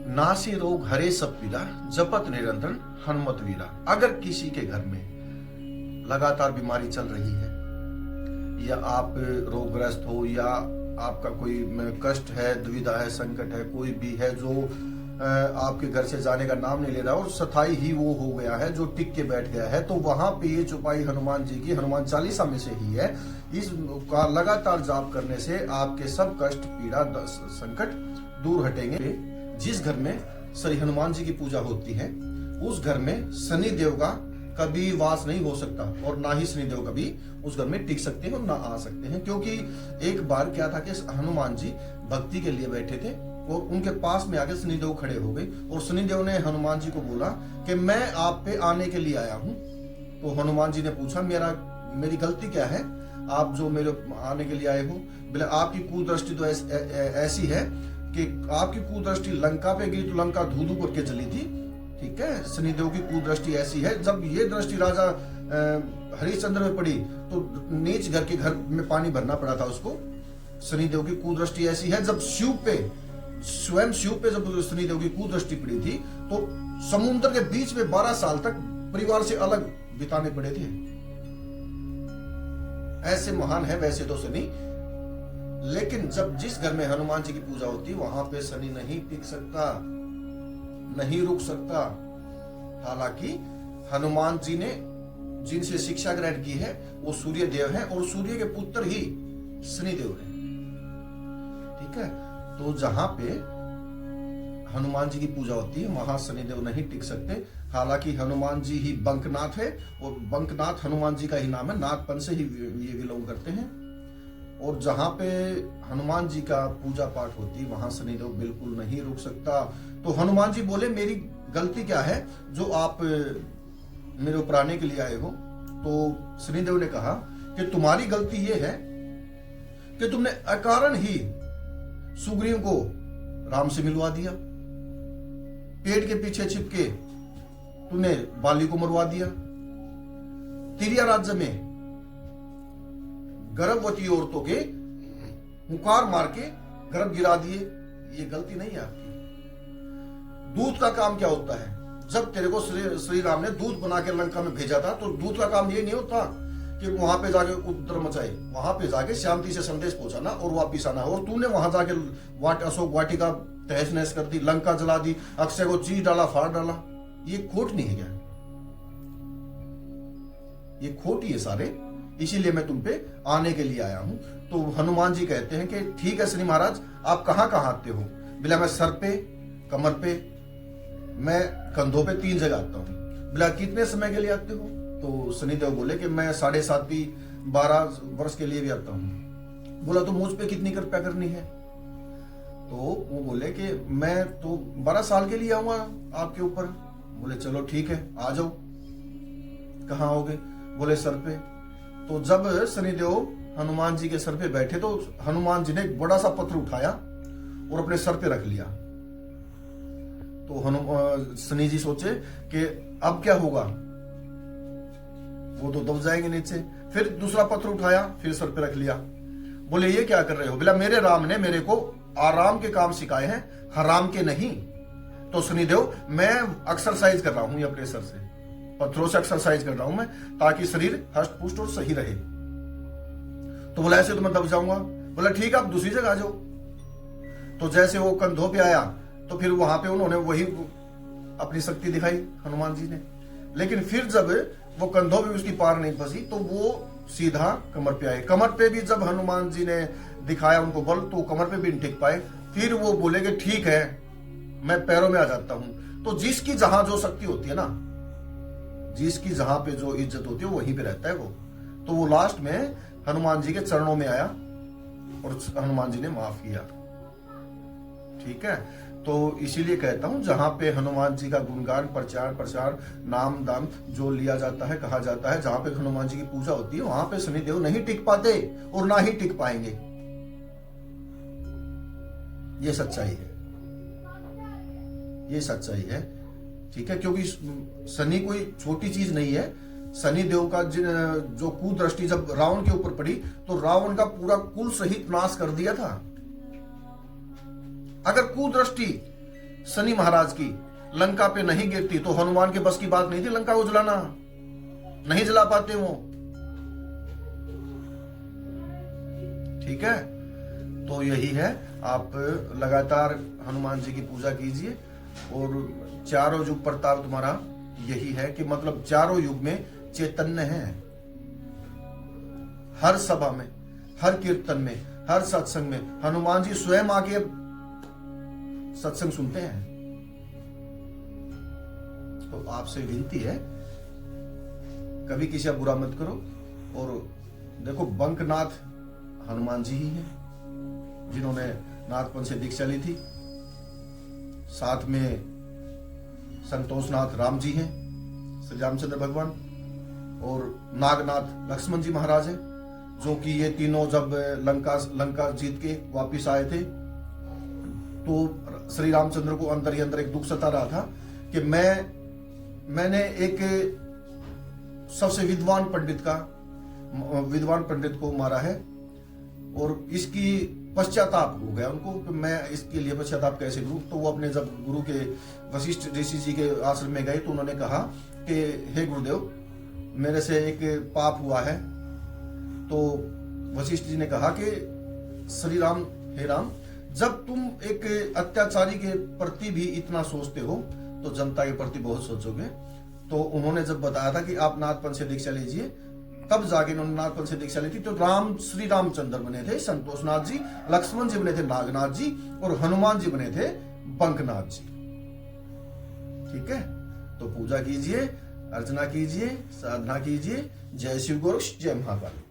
नासी रोग हरे सब पीरा, जपत निरंतर हनुमत वीरा। अगर किसी के घर में लगातार बीमारी चल रही है, या आप रोगग्रस्त हो, या आपका कोई कष्ट है, दुविधा है, संकट है, कोई भी है जो आपके घर से जाने का नाम नहीं ले रहा और स्थायी ही वो हो गया है, जो टिक के बैठ गया है, तो वहां पे ये चौपाई हनुमान जी की, हनुमान चालीसा में से ही है। इस का लगातार जाप करने से आपके सब कष्ट, पीड़ा, संकट दूर हटेंगे। जिस घर में श्री हनुमान जी की पूजा होती है, उस घर में शनि देव का कभी वास नहीं हो सकता, और ना ही शनिदेव कभी उस घर में टिक सकते हैं और ना आ सकते हैं। क्योंकि एक बार क्या था कि हनुमान जी भक्ति के लिए बैठे थे और उनके पास में आके शनिदेव खड़े हो गए, और शनिदेव ने हनुमान जी को बोला कि मैं आप पे आने के लिए आया हूं। तो हनुमान जी ने पूछा, मेरी गलती क्या है, आप जो मेरे आने के लिए आए हो? बोले, आपकी कुदृष्टि तो ऐसी है कि आपकी कुदृष्टि लंका पे गई तो लंका धू धू करके चली थी। ठीक है, शनिदेव की कुदृष्टि ऐसी है, जब ये दृष्टि राजा हरिश्चंद्र में पड़ी तो नीच घर के घर में पानी भरना पड़ा था उसको। शनिदेव की कुदृष्टि ऐसी है, जब स्वयं शिव पे जब शनिदेव की कुदृष्टि पड़ी थी तो समुद्र के बीच में 12 साल तक परिवार से अलग बिताने पड़े थे। ऐसे महान है वैसे तो शनि, लेकिन जब जिस घर में हनुमान जी की पूजा होती है वहां पे शनि नहीं टिक सकता, नहीं रुक सकता। हालांकि हनुमान जी ने जिनसे शिक्षा ग्रहण की है वो सूर्य देव है, और सूर्य के पुत्र ही शनिदेव है। ठीक है, तो जहां पे हनुमान जी की पूजा होती है वहां शनिदेव नहीं टिक सकते। हालांकि हनुमान जी ही बंकनाथ है, और बंकनाथ हनुमान जी का ही नाम है, नाथपन से ही ये विलोम करते हैं। और जहां पे हनुमान जी का पूजा पाठ होती है वहां शनिदेव बिल्कुल नहीं रुक सकता। तो हनुमान जी बोले, मेरी गलती क्या है जो आप मेरे ऊपर आने के लिए आए हो? तो शनिदेव ने कहा कि तुम्हारी गलती ये है कि तुमने अकारण ही सुग्रीव को राम से मिलवा दिया, पेड़ के पीछे छिपके तूने बाली को मरवा दिया, तिरिया राज्य में गर्भवती औरतों के हुंकार मार के गर्भ गिरा दिए। ये गलती नहीं है आपकी। दूध का काम क्या होता है? जब तेरे को श्री राम ने दूध बना के लंका में भेजा था तो दूध का काम ये नहीं होता कि वहां पे जाके उपद्रव मचाए, वहां पे जाके शांति से संदेश पहुंचाना और वापिस आना। और तूने वहां जाके अशोक वाटिका तहस नहस कर दी, लंका जला दी, अक्षय को चीर डाला, फाड़ डाला। ये खोट नहीं है क्या? ये खोट ही है सारे, इसीलिए मैं तुम पे आने के लिए आया हूं। तो हनुमान जी कहते हैं कि ठीक है शनि महाराज, आप कहां कहां आते हो? बोला, मैं सर पे, कमर पे, मैं कंधों पे 3 जगह आता हूं। बोला, कितने समय के लिए आते हो? तो शनिदेव बोले कि मैं 7.5 12 वर्ष के लिए भी आता हूं। बोला, तो मुझ पे कितनी कृपा करनी है? तो वो बोले कि मैं तो 12 साल के लिए आऊंगा आपके ऊपर। बोले, चलो ठीक है, आ जाओ। कहाँ आओगे? बोले, सर पे। तो जब शनिदेव हनुमान जी के सर पे बैठे तो हनुमान जी ने एक बड़ा सा पत्थर उठाया और अपने सर पे रख लिया। तो शनि जी सोचे कि अब क्या होगा, वो तो दब जाएंगे नीचे। फिर दूसरा पत्थर उठाया, फिर सर पे रख लिया। बोले, ये क्या कर रहे हो? बोला, मेरे राम ने मेरे को आराम के काम सिखाए हैं, हराम के नहीं। तो शनिदेव, मैं एक्सरसाइज कर रहा हूं अपने सर से, पत्थरों से एक्सरसाइज कर रहा हूं मैं, ताकि शरीर हष्ट पुष्ट और सही रहे। तो बोला, ऐसे तो मैं दब जाऊंगा। बोला, ठीक है, आप दूसरी जगह आ जाओ। तो जैसे वो कंधों पे आया तो फिर वहां पे उन्होंने वही अपनी शक्ति दिखाई हनुमान जी ने। लेकिन फिर जब वो कंधों पे उसकी पार नहीं फंसी तो वो सीधा कमर पे आए। कमर पे भी जब हनुमान जी ने दिखाया उनको बल तो कमर पे भी नहीं टिक पाए। फिर वो बोले कि ठीक है, मैं पैरों में आ जाता हूं। तो जिसकी जहां जो शक्ति होती है ना, जिसकी जहां पे जो इज्जत होती है वहीं पे रहता है वो। तो वो लास्ट में हनुमान जी के चरणों में आया और हनुमान जी ने माफ किया। ठीक है, तो इसीलिए कहता हूं, जहां पे हनुमान जी का गुणगान, प्रचार प्रसार, नाम दाम जो लिया जाता है, कहा जाता है, जहां पे हनुमान जी की पूजा होती है वहां पे शनिदेव नहीं टिक पाते और ना ही टिक पाएंगे। ये सच्चाई है, ये सच्चाई है। ठीक है, क्योंकि शनि कोई छोटी चीज नहीं है। शनि देव का जो कुदृष्टि जब रावण के ऊपर पड़ी तो रावण का पूरा कुल सहित नाश कर दिया था। अगर कुदृष्टि शनि महाराज की लंका पे नहीं गिरती तो हनुमान के बस की बात नहीं थी लंका को जलाना, नहीं जला पाते वो। ठीक है, तो यही है, आप लगातार हनुमान जी की पूजा कीजिए। और चारों युग प्रताप तुम्हारा यही है कि मतलब चारों युग में चैतन्य है। हर सभा में, हर कीर्तन में, हर सत्संग में हनुमान जी स्वयं आके सत्संग सुनते हैं। तो आपसे विनती है, कभी किसी का बुरा मत करो। और देखो, बंकनाथ हनुमान जी ही हैं जिन्होंने नागपंथ से दीक्षा ली थी। साथ में संतोषनाथ राम जी हैं, श्री रामचंद्र भगवान। और नागनाथ लक्ष्मण जी महाराज हैं, जो कि ये तीनों जब लंका जीत के वापिस आए थे तो श्री रामचंद्र को अंदर ही अंदर एक दुख सता रहा था कि मैंने एक सबसे विद्वान पंडित को मारा है। और इसकी पश्चाताप हो गया उनको कि मैं इसके लिए पश्चाताप कैसे करूं। तो वो अपने जब गुरु के वशिष्ठ ऋषि जी के आश्रम में गए तो उन्होंने कहा कि हे गुरुदेव, मेरे से एक पाप हुआ है। तो वशिष्ठ जी ने कहा कि श्री राम, हे राम, जब तुम एक अत्याचारी के प्रति भी इतना सोचते हो तो जनता के प्रति बहुत सोचोगे। तो उन्होंने जब बताया था कि आप नागपंथ से दीक्षा लीजिए, तब जाके उन्होंने नागपंथ से दीक्षा ली थी। तो श्री रामचंद्र बने थे संतोषनाथ जी, लक्ष्मण जी बने थे नागनाथ जी, और हनुमान जी बने थे बंकनाथ जी। ठीक है, तो पूजा कीजिए, अर्चना कीजिए, साधना कीजिए। जय शिव गुरु, जय महाकाल।